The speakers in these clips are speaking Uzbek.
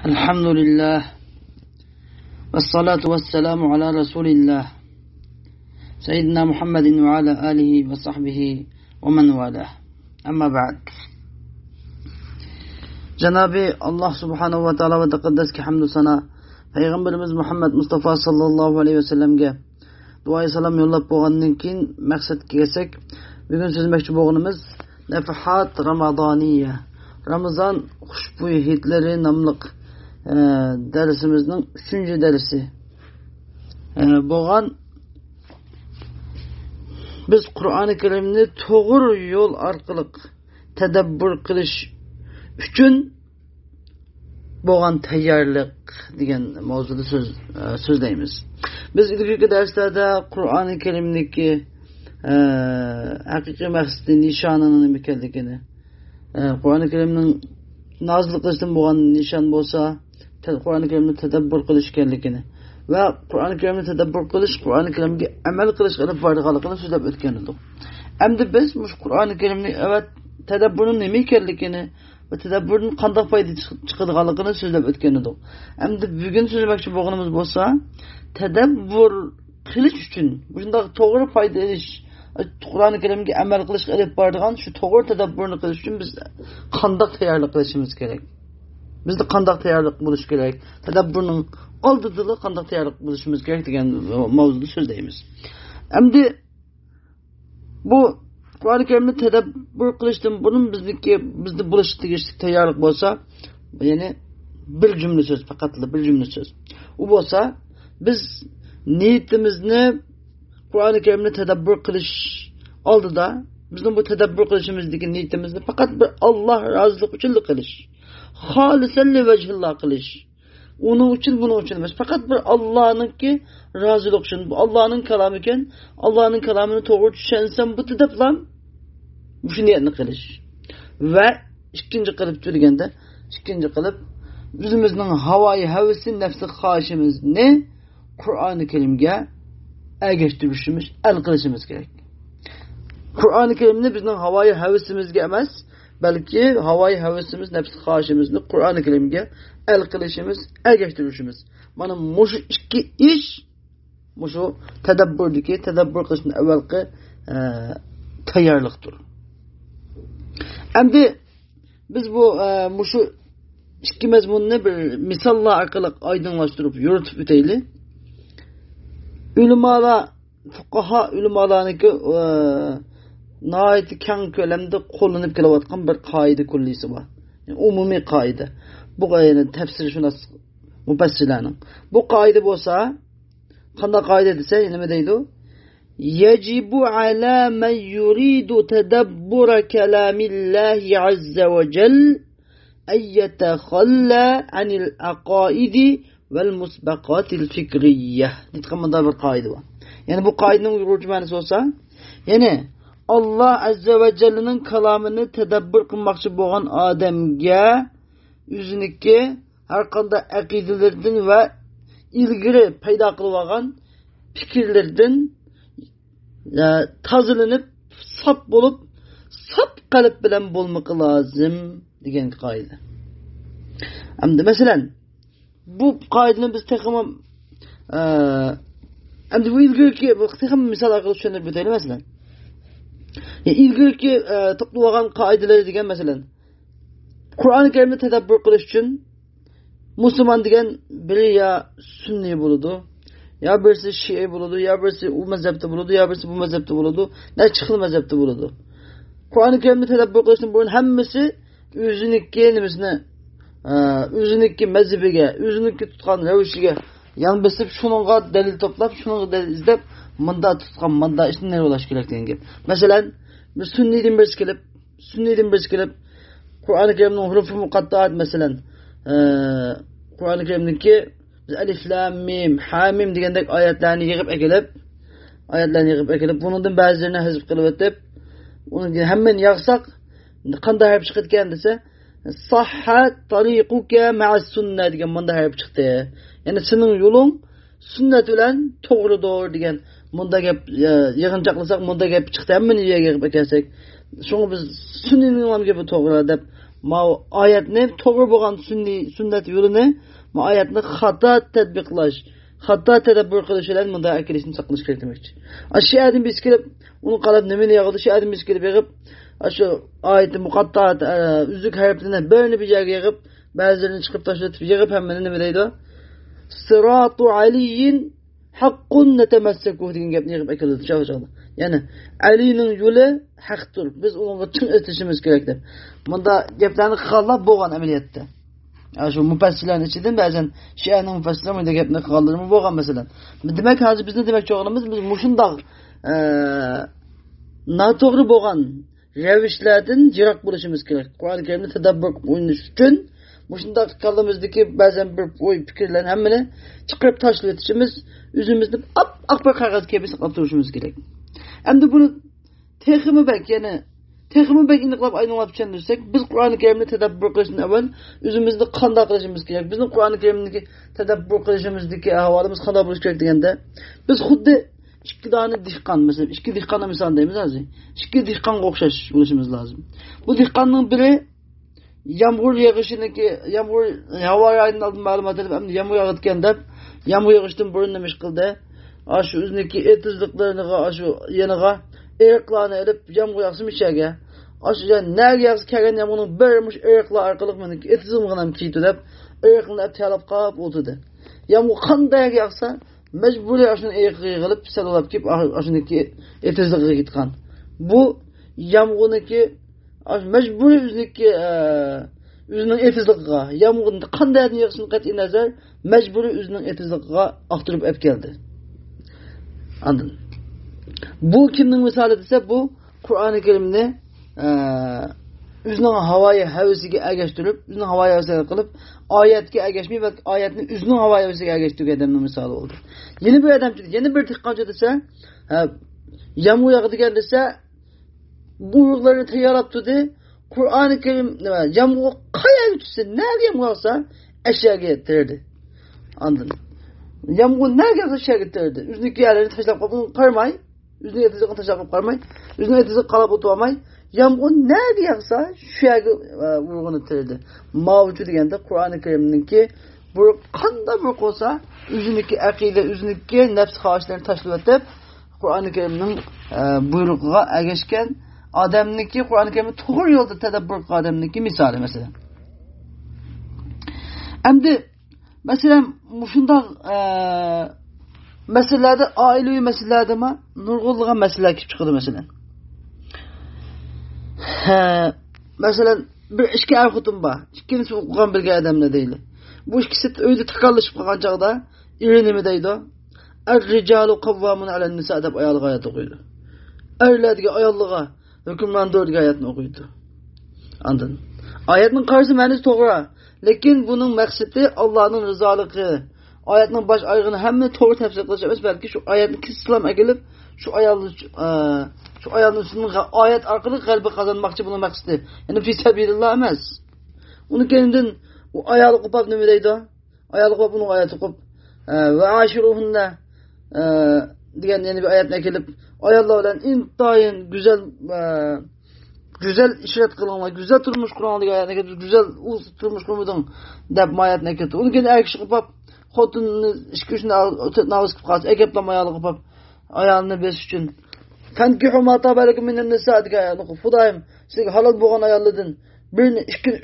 Elhamdülillah ve salatu ve selamu ala Resulillah Seyyidina Muhammedin ve ala alihi ve sahbihi ve men valah. Amma ba'd. Cenab-ı Allah Subhanahu ve Teala ve Tekaddes ki hamdü sana Peygamberimiz Muhammed Mustafa sallallahu aleyhi ve sellemge duayı salam yollap boğandan keyin maqsadga kelsak, bugun so'zmoqchi bo'lganimiz Nafahat Ramadaniye, Ramazan xushbo'y hidlari nomli dersimizning 3. dersi bo'lgan. Biz Qur'oni Karimni to'g'ri yo'l orqali tadabbur qilish uchun bo'lgan tayyorlik degan mavzuda so'zlaymiz. Biz ilgili derslerde Qur'oni Karimdagi haqiqiy maqsadi, nishonini nima ekanligini, Qur'oni Karimning nozil qilishdan bo'lgan nishon bo'lsa, Qur'oni Karimni tadabbur qilish ekanligini va Qur'oni Karimni tadabbur qilish, Qur'oni Karimga amal qilish qilib borganligini so'zlab o'tgan edik. Endi biz bu Qur'oni Karimni evet tadabburning nima ekanligini ve tedabburun qanday foyda chiqadiganligini so'zlab o'tgan edik. Endi bugun so'zlamoqchi bo'lganimiz bo'lsa, tadabbur qilish uchun bunday to'g'ri foyda olish, Qur'oni Karimga amal qilish qilib boradigan shu to'g'ri tadabburni qilish uchun biz qanday tayyorlik qilishimiz kerak? Bizde qanday tayyorlik bo'lish kerak? Tadabburning oldida qanday tayyorlik bo'lishimiz kerak degan mavzuda so'zlaymiz. Endi bu Qur'oni Karimni tadabbur qilishdan burun bizde bo'lish tegishli tayyorlik bo'lsa, ya'ni bir cümle söz, faqat bir cümle söz. U bo'lsa, biz niyetimizni Qur'oni Karimni tadabbur qilish oldida bizning bu tadabbur qilishimizdagi niyetimizni faqat bir Alloh rozilik uchun qilish. Xolisan li vajhillah qilish. Onun için bunun için emas. Faqat bir Allah'ınki rozilik uchun. Bu Allah'ın kalamı ekan. Allah'ın kalamını to'g'ri tushunsan bu tadabbur bu niyetni qilish. Ve ikkinchi qilib turganda, ikkinchi qilib o'zimizning havoyi havasi, nafsi xohishimizni Qur'oni Karimga ergashtirishimiz, el qilishimiz kerak. Qur'oni Karimni bizning havoyi havasimizga emas, balki havoyi havasimiz, nafsi xohishimizni Qur'oni Karimga el qilishimiz, ergashtirishimiz. Mana mushu ikki ish, mushu tadabburdagi, tadabbur qilishning avvalgi tayyorlikdir. Endi biz bu mushu ikki mazmunni bir misollar orqali oydinlashtirib yuritib o'taylik. Ulamalar, fuqaha ulamalarniki nihayet keng ko'lamda qo'llanib kelayotgan bir qoida kullisi bor. Yani umumiy qoida. Bu qoidaning tafsiri shunas mufassirlarning. Bu qoida bo'lsa, qanday qoida desa, nima deydi? Yajibu ala man yuridu tadabbura kalamillahi azza wa jal ay yatakhalla anil aqaidi vel musbaqatil fikriyye. Nitqamda bir qoida var. Yani bu qoidaning yuruvchi ma'nosi bo'lsa, yani Allah azza ve celle'nin kalamını tadabbur qilmoqchi bo'lgan odamga o'ziniki har qanday aqidalardan va ilgari paydo qilib olgan fikrlardan tozalanib, sap bo'lib, sap qalb bilan bo'lmoqi lozim degan qoida. Endi masalan, bu qoidani biz texmam endi bu ilgari bu texm misol orqali tushuntirib o'taylik masalan. İlgili toplanan kaideleri degan mesela Kur'an-ı Kerim'de tadabbur qilish uchun Müslüman degan biri ya Sünni buludu, ya birisi Şii buludu, ya birisi u mezhepte buludu, ya birisi bu mezhepte buludu, ne çıkılı mezhepte buludu. Kur'an-ı Kerim'de tadabbur qilishdan burun hammasi o'ziniki nimasini, o'ziniki mezhebiga, o'ziniki tutgan ravishga yan besib shuningga dalil to'plab, shuningga dalil izlab, mında tutgan, mında ishni ne bo'lish kerak degan gap. Masalan, bir Sünniden birisi kelib, Qur'oni Karimning hurufi muqattaat masalan, Qur'oni Karimdagi alif lam mim, ha mim degandek oyatlarni yig'ib akilib, bundan ba'zilarini hizb qilib o'tib, uni hammani yig'sak, qanday harf chiqadigan desa, sahha tariquka ma'a sunnah degan bunda harf chiqdi. Yani sening yo'ling sunnat bilan to'g'ridir degan bunda gap yig'inchoqlasak, bunda gap chiqdi, hammani yig'ib ekansak, shunga biz sunnining gapi to'g'ri deb ma oyatni to'g'ri bo'lgan sunnat yo'lini ma oyatni xato tatbiqlash, xato tadabbur qilish bilan bunda akilishni saqlash kerak demoqchi. Shu adam biz kelib uni qarab nimani yig'di, shu adam biz kelib yig'ib shu oyatni muqattat uzuk harflarini birini bir joyga yig'ib, ba'zilarini chiqib tashlatib yig'ib hammani nima deydi? Siratu aliyin haqqun natamassaku degan gapni yig'ib akildi chog'chog'da. Ya'ni Alining yo'li haqdir. Biz unga chin etishimiz kerak deb. Bunda gaplarni qilganlar bo'lgan amaliyotda. Shu mufassirlarning ichidan ba'zan Shianing mufassirlari bunday gapni qilganlar bo'lgan masalan. Demak, hozir bizni demoqchi o'g'limiz biz mushundoq noto'g'ri bo'lgan ravishlardan yiroq bo'lishimiz kerak. Qur'oni Karimni tadabbur qilish uchun mushundoq qalbimizdagi ba'zan bir o'y fikrlarni hammani chiqarib tashlab o'tishimiz, o'zimizni oq bir qog'ozga biz qilib turishimiz kerak. Endi buni texmi bak aniqlab aylanib tushundirsak, biz Qur'oni Karimni tadabbur qilishdan avval o'zimizni qanday qilishimiz kerak? Bizning Qur'oni Karimni tadabbur qilishimizdagi ahvolimiz qanday bo'lishi kerak deganda, biz xuddi ikki dona dehqon, masalan, ikki dehqonni misol deymiz hozir. Ikki dehqonga o'xshash bo'lishimiz lozim. Bu dehqonning biri yağmur yağışındaki hava rayının altında malumat edip hem yağmur yağıtken de yağmur yağıştın burun demiş kıldı. Şu üzerindeki etizliklerini şu yanıga ayaklarını edip yağmur yağsın içeriye. Şu yani nerede yağsı keren yağmurun bermiş ayaklar arkalık mı ki etizim gınam kiydi de ayaklarını hep telap kağıp oldu. Yağmur kan dayak yağsa mecburi aşının ayakları yığılıp sel olap kip aşındaki etizlikleri gitkan. Bu yağmurundaki mecburi o'zining etizligiga, yağmurni qanday yig'ishini qat'iy nazar mecburi o'zining etizligiga aqtirib olib keldi. Anladın? Bu kimning misoli desa, bu Qur'oni Karimni o'zining havoyi havasiga ergashtirib, o'zining havoyi havasiga qilib, oyatga ergashmay, balki oyatni o'zining havoyi havasiga ergashtirgan odamning misoli bo'ldi. Yeni bir odam, yeni bir dehqonchi desa, yağmur yağadigan desa, buyruqlarını tayyorlab turdi. Qur'oni Karim yağmur qayerga tushsa, nerga yağmur yog'sa, ashyoga yetirdi. Anladın? Yağmur nerga yog'sa, ashyoga yetirdi. O'zining yerlarini tashlab qo'yib qarmay, o'zining etizligini tashlab qo'yib qarmay, o'zining etizligini qarab o'tirmay, yağmur nerga yog'sa, shu yerga buyruqni yetirdi. Mavju deganda Qur'oni Karimninki bu qanday bir bo'lsa, o'ziniki aqida, o'ziniki nafs xohishlarini tashlab o'tib, Qur'oni Karimning buyrug'iga ergashgan odamniki Qur'oni Karimni to'g'ri yo'lda tadabbur qilgan odamniki misoli masalan. Endi masalan shundoq masalalarda oilaviy masalalardami nurg'unlagan masalalar kelib chiqadi masalan. Masalan bir ikki er xotin bor. Ikkinchisi o'qigan bilgan odamlar deydi. Bu ikkisi uyda takallashib qolgan chog'da eri nima deydi? Er-ricalu qavvamun alan-nisa deb ayolga oyat o'qiydi. Erlarga ayollarga hukmlandirgan oyatni o'qiydi. Anladın? Oyatning qarshi ma'nosi to'g'ri, lekin buning maqsadi Allohning rizoligi. Oyatning bosh oyg'ini hamma to'g'ri tafsir qilish emas, balki shu oyatni islom akelib, shu ayolning ustidan oyat orqali qalbi qozonmoqchi buning maqsadi. Ya'ni fi sabilillah emas. Uni kendidan u ayol qo'pab nima deydi? Ayol qo'pab uni oyat o'qib va ashiruhunna degan yana bir oyatni kelib, ayollar bilan intayin güzel ishrat qilinglar, güzel turmush quringlar degan oyatni kelib, güzel turmush qurmading deb oyatni kelib. Uni keyin erkish qilib, xotinni ishga uchun navoz qilib qolsa, agaplam ayolga qilib, ayolni berish uchun fankihu ma tabalakum minan nisa degan oyatni o'qib, Xudoyim sizga halol bo'lgan ayollardan birini, ikkini,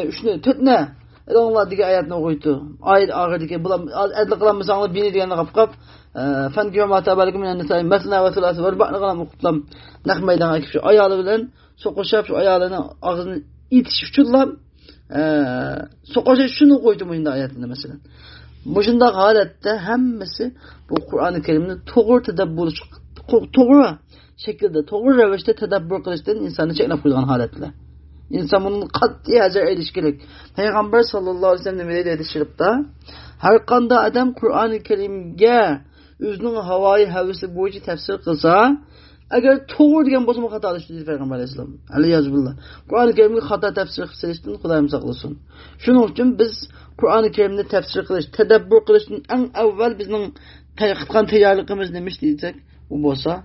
uchni to'tna Onlar diye ayetini okuydu. Ayet ağırdaki bular adlı kılanmasanlar bini diyenine kapkap fankiyo matabalikum minen nisa'in mesna ve sülası var bakna kalan okutlam nak meydana akip şu ayağı bilen sokuşap şu ayağını ağzını itişip şunlam sokuşap şunu koydu bu ayetinde mesela. Bu şunda halette hemmesi bu Kur'an-ı Kerim'in doğru tedabbur doğru şekilde doğru reveçte tedabbur kılıştan insanı çekine koyduğun haletle. İnsan bunun kat'i hacer ilişkilik. Peygamber sallallahu aleyhi ve sellem ne dedi şiripta? Her kanda adam Kur'an-ı Kerim'ge özünün havayı havisi boyunca tefsir kılsa, eğer doğru diyen bozma hata alıştırdı Peygamber aleyhisselam. Aleyhisselam. Kur'an-ı Kerim'de hata tefsir kılıştığını Kudayım saklasın. Şunun için biz Kur'an-ı Kerim'de tefsir kılış, tedabbur kılıştığın en evvel bizim kıtkan teyarlıkımız demiş diyecek. u bolsa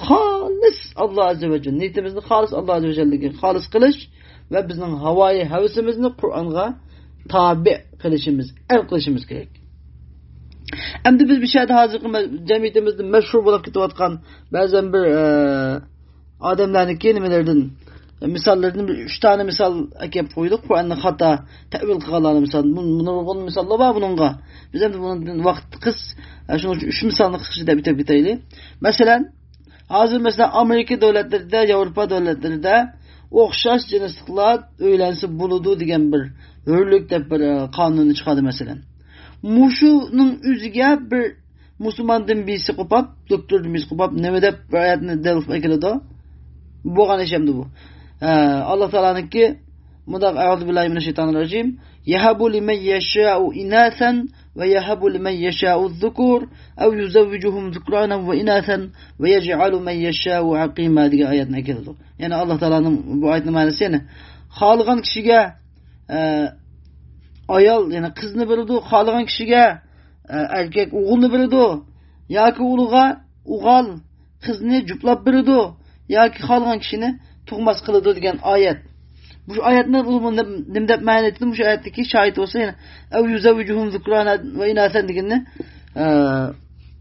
halis Allah azze ve celle niyetimizni halis Allah azze ve celle'ge halis kılış ve bizning havoyi havasimizni Qur'onga tabi qilishimiz, el qilishimiz kerak. Endi biz bir şeyde hozirgi cemiyetimizde meşhur bo'lib ketayotgan ba'zan bir odamlarniki nimalardan misallardan 3 tane misal kelib qo'ydik. Qur'onni xato ta'vil qilganlar misal, bunun misallar bor bununga. Biz endi bundan vaqt qis, shuning uchun 3 misalni qilishni deb bitib ketaylik. Masalan, hozir mesela Amerika davlatlarida, Yevropa davlatlarida o'xshash jinsliklar o'ylansa bo'ladi degan bir hurlik deb bir qonunni chiqadi masalan. Muşunun üzüge bir Müslümandan birisi kopap, doktordan birisi kopap, neme dep hayatını delip ekildi o. Bu kan işemdi bu. Allah Teala'nın ki, mudak Euzubillahimineşşeytanirracim. Yehabu limen yeşâ'u inâthen ve yehabu limen yeşâ'u zukur ev yuzevvicuhum zukranen ve inâthen ve yec'alu men yeşâ'u akîmâ diye ayetine ekildi o. Yani Allah Teala'nın bu ayetin manası yani, halıgan kişiye ayal yani kızını bildi, xalagan kişiye erkek oğulunu bildi. Yoki uluğa uğal kızını juplab bildi. Yoki xalagan kişini tug'mas qiladi degan oyat. Bu oyatni nima deb ma'no etdim? Bu oyatdagi shohid bo'lsa yana aw yuzawijuhum zukrana va inasan deganni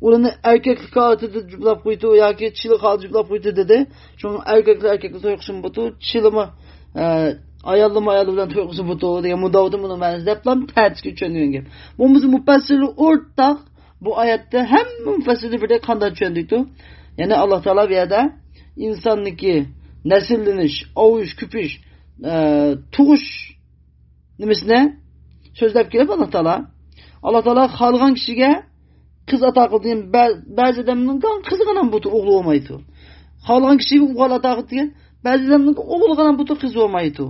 ularni erkek holatida juplab qo'ydi yoki chili holatida juplab qo'ydi dedi. Shuni erkaklar to'y qilsin bo'tu, chilimi ayallı bilen toygusu bu doğru diye mudavdı bunu meniz deplam tertki çöndüğün gibi. Bu mufassiri ortak bu ayette hem mufassiri bir de kanda çöndüktü. Yani Allah Teala bir yerde insandaki nesilleniş, ovuş, küpüş, tuğuş nimisine sözlep gelip Allah Teala. Allah Teala halgan kişiye kız atakı diyen bazı adamın kızı kanan butu oğlu olmaydı. Halgan kişiye oğul atakı diyen bazı adamın oğlu kanan butu kızı olmaydı.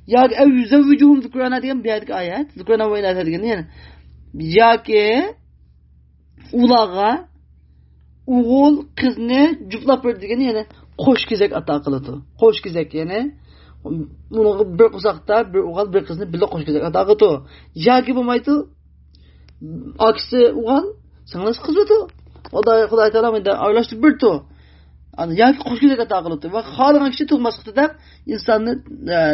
Ya ev yüzevvicuhum zukrana diyen bir ayet. Zukrana ve inat edigen yani. Ya ki ulağa oğul kızını cuplap verdigen yani hoş gizek ata kılıdı. Hoş gizek yani. Bunu bir kusakta bir oğul bir kızını bir hoş gizek ata kılıdı. Ya ki bu maydı aksi oğul sana nasıl kızıdı? O da Kuday Teala'yla aylaştı bir to. Ya ki hoş gizek ata kılıdı. Ve halagan kişi tutmaz kılıdı. İnsanın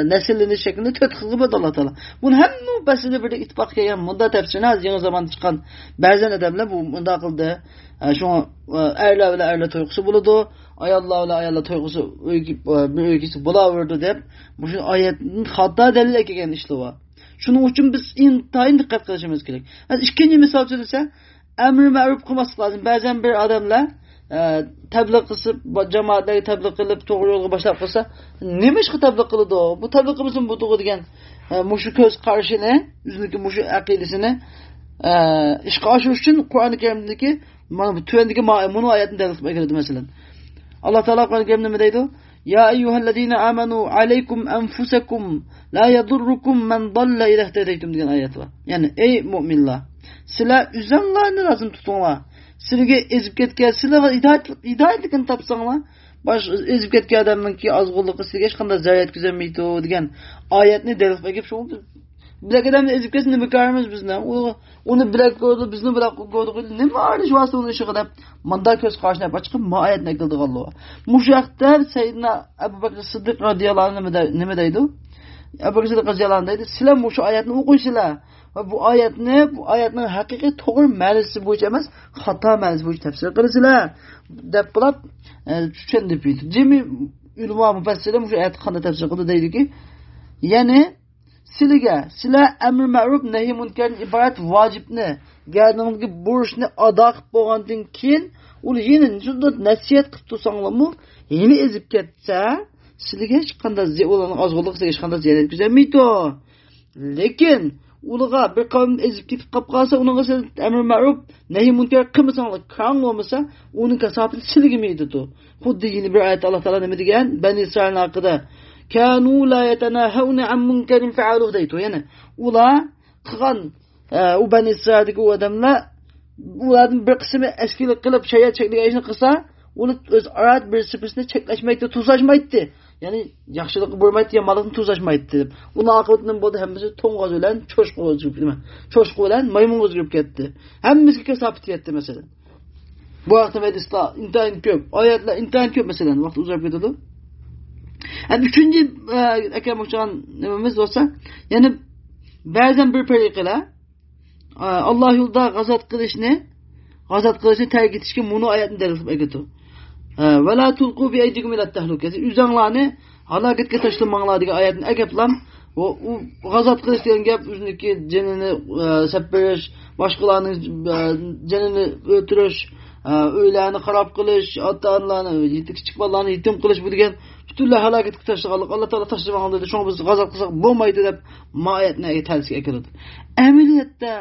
nesilleniş şeklinde tetkik ediyor Allah Teala. Bunun hem mübassili bir de ittifak yayan mudda tefsirine az yeni zaman çıkan bazen adamlar bu mudda kıldı. Şu erle toygusu buludu. Ayalla toygusu bir öyküsü bulaverdi deyip bu şu ayetin hatta delil ekegen işli var. Şunun için biz intayın dikkat kılışımız gerek. Yani ikinci misal söylese emri ma'ruf kılması lazım. Bazen bir adamla tebliğ kısıp cemaatleri tebliğ kılıp doğru yolga başlap kılsa neymiş ki tebliğ kılıdı o? Bu tebliğ kılmasın bu doğru degen muşu köz karşını yüzündeki muşu akidesini işga aşırış için Kur'an-ı Kerim'deki bu tüvendeki bunu ayetini delil etmektedir mesela. Allah Teala Kur'an-ı Kerim'de mi deydi? Ya eyyühellezine amenu aleykum enfusekum la yadurrukum men dalle ilehtedeytum diyen ayet var. Yani ey müminler sizler üzerlerine lazım tutunlar. Sizge ezip ketken sizler hidayetlikini tapsanlar baş ezip ketken adamınki azgınlığı sizge hiç kanda zarar etkizemeydi o diyen ayetini delil edip şu bilek adamı ezip ketsin mükarremiz bizden. Onu bilek gördü, bizni bilek gördü. Ne var şu asıl onun işi kadar mandar köz karşına açık ma ayetine kıldı Allah'a. Muşakta Seyyidina Ebu Bekir Sıddık radıyallahu anh ne deydi? Ebu Bekir Sıddık radıyallahu anh deydi. Sizler bu ayetini okuysunlar. Ve bu ayetin hakiki doğru ma'nosi bo'yicha emas, xato ma'nosi bo'yicha tafsir qilsizlar deb bilib tushunib deydi. Jami ulamo mufassirlar bu oyatni qanday tafsir qildi deydiki, ya'ni sizlar amr ma'ruf nahy munkar iborat vojibni, gardiningizga burchni ado qilib bo'lgandan keyin uni yana shunday nasihat qilib tursanglarmi, yana ezib ketsa, sizlarga hech qanday ularning ozg'inlik sizga hech qanday ziyon yetkazmaydi. Lekin uluğa bir kavim ezip gidip kapkalsa onun kasa emr ma'ruf nehi munkar kılmasanlar kan olmasa onun kasabını silgimeydi to. Huddi yine bir ayet Allah Teala ne diyen Ben İsrail'in hakkında kanu la yetenahawna an munkarin fa'aluhu deyto. Yani ula kıgan o Ben İsrail'deki o adamlar ulardan bir kısmı eskilik kılıp şeye çekleşini kısa onu öz arat bir sıfırsına çekleşmekte tuzlaşmaydı. Yani yaxşılığı bulmaydı ya malını tuzlaşmaydı. Onun akıbetinden bu da hemmisi toңgaz ölen çoşku özgürüp değil mi? Çoşku ölen maymun özgürüp gitti. Hemmisi kesapit gitti mesela. Bu vaqtda hadislar intayin ko'p, oyatlar intayin ko'p masalan, vaqt uzayib ketadi. Üçüncü ekrem uçağın nememiz olsa, yani bazen bir periqalar Allah yolda gazat qilishni terk etishga bunu oyatni dalil qilib aytdi. Va la tulqu bi aydikum ila tahlukati. Üzanglarni halokatga tashlamanglar degan oyatni agaplam. O gazat qilish degan gap o'ziniki jonini sappirish, boshqalarning jonini o'tirish, uylarni xarob qilish, ota-onalarni, kichik bolalarni yetim qilish bu degan butunlay halokatga tashlaganlik. Alloh taolo tashlamagan dedi. Shunga biz gazat qilsak bo'lmaydi deb oyatni aytasiga keladi. Amaliyotda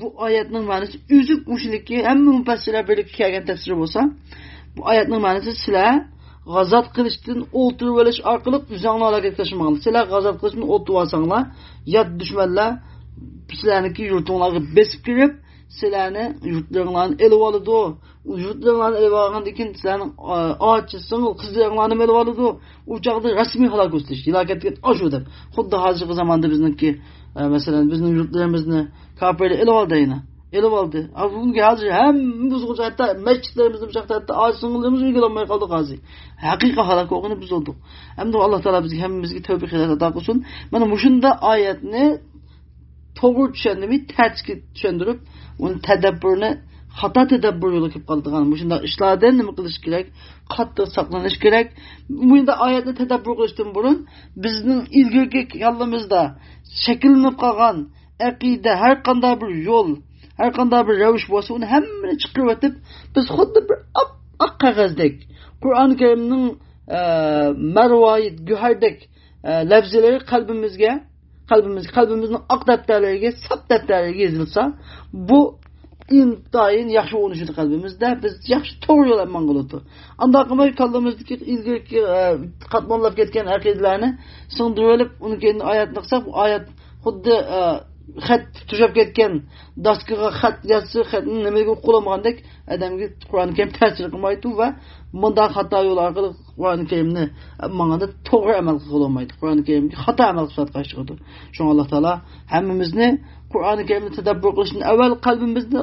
bu oyatning ma'nosi o'zi o'shiniki hamma mufassirlar birlikda kelgan tafsiri bo'lsa, bu oyatning ma'nosi sizlar g'azat qilishdan o'ltirib olish orqali o'zinglarni halokatga tashlamagan. Sizlar g'azat qilishdan o'ltirib olsanglar, yot dushmanlar sizlarniki yurtinglarga besib kirib, sizlarni yurtlaringlarni elib oladi. U yurtlaringlarni elib olgandan keyin sizlarning ochi, singil qizlaringlarni elib oladi. U chaqda rasmiy halokatga oshu deb. Xuddi hozirgi zamonda bizniki masalan bizning yurtlarimizni kafirlar elib oldi yana. Elib oldi. Bunga hozir hammamiz hatta masjidlarimizda bu chaqda hatta ochi singillarimiz uyga olmay qoldi hozir. Haqiqiy halok bo'lgani biz oldik. Hamda Alloh taolo bizga hammamizga tavfiq ato qilsin. Mana shunda oyatni to'g'ri tushundirib, tartibga tushundirib, uni tadabburni xato tadabbur yo'li kelib qoldigan. Shunda ishlardan nima qilish kerak? Qattiq saqlanish kerak. Bunda oyatni tadabbur qilishdan burun bizning ilgirki kallamizda shakllanib qolgan aqida har qanday bir yo'l, har qanday bir ravish bo'lsa, uni hammani chiqarib o'tib, biz xuddi bir oq qog'ozdek, Qur'oni Karimning marvoyit, guhardek lafzlari qalbimizning oq daftarlariga, sap daftarlariga yozilsa, bu intayin yaxshi o'rnashadi qalbimizda, biz yaxshi to'g'ri yo'l amal qiladi. Unda qilmay qaldimizdagi ilgirki qatmonlab ketgan aqidalarni singdirib olib, uni keyin oyatni qilsak, bu oyat xuddi xat tushab ketgan daskaga xat yozsa, xatni nimaga qo'llamagandek odamga Qur'oni Karim ta'sir qilmaydi va bunday xato yo'l orqali Qur'oni Karimni manganda to'g'ri amal qila olmaydi. Qur'oni Karimga xato amal qilib chiqadi. Shunga Alloh taolo hammamizni Qur'oni Karimni tadabbur qilishdan avval qalbimizni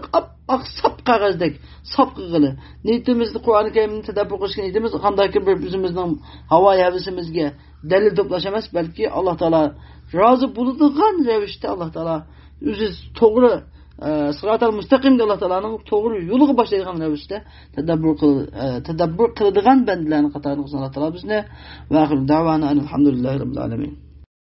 oq sap qog'ozdek sap qilg'ili. Niyatimizni Qur'oni Karimni tadabbur qilishga niyatimiz qandayki bir o'zimizning havo havisimizga dalil to'plash emas, balki Alloh taolo rozi bo'ladigan ravishda Alloh taolo o'zi to'g'ri sıratal mustaqimda Alloh taolaning to'g'ri yo'liga boshlaydigan ravishda tadabbur qiladigan bandalarning qatoriga Alloh taolo bizni va oxir davona alhamdulillahi robbil alamin.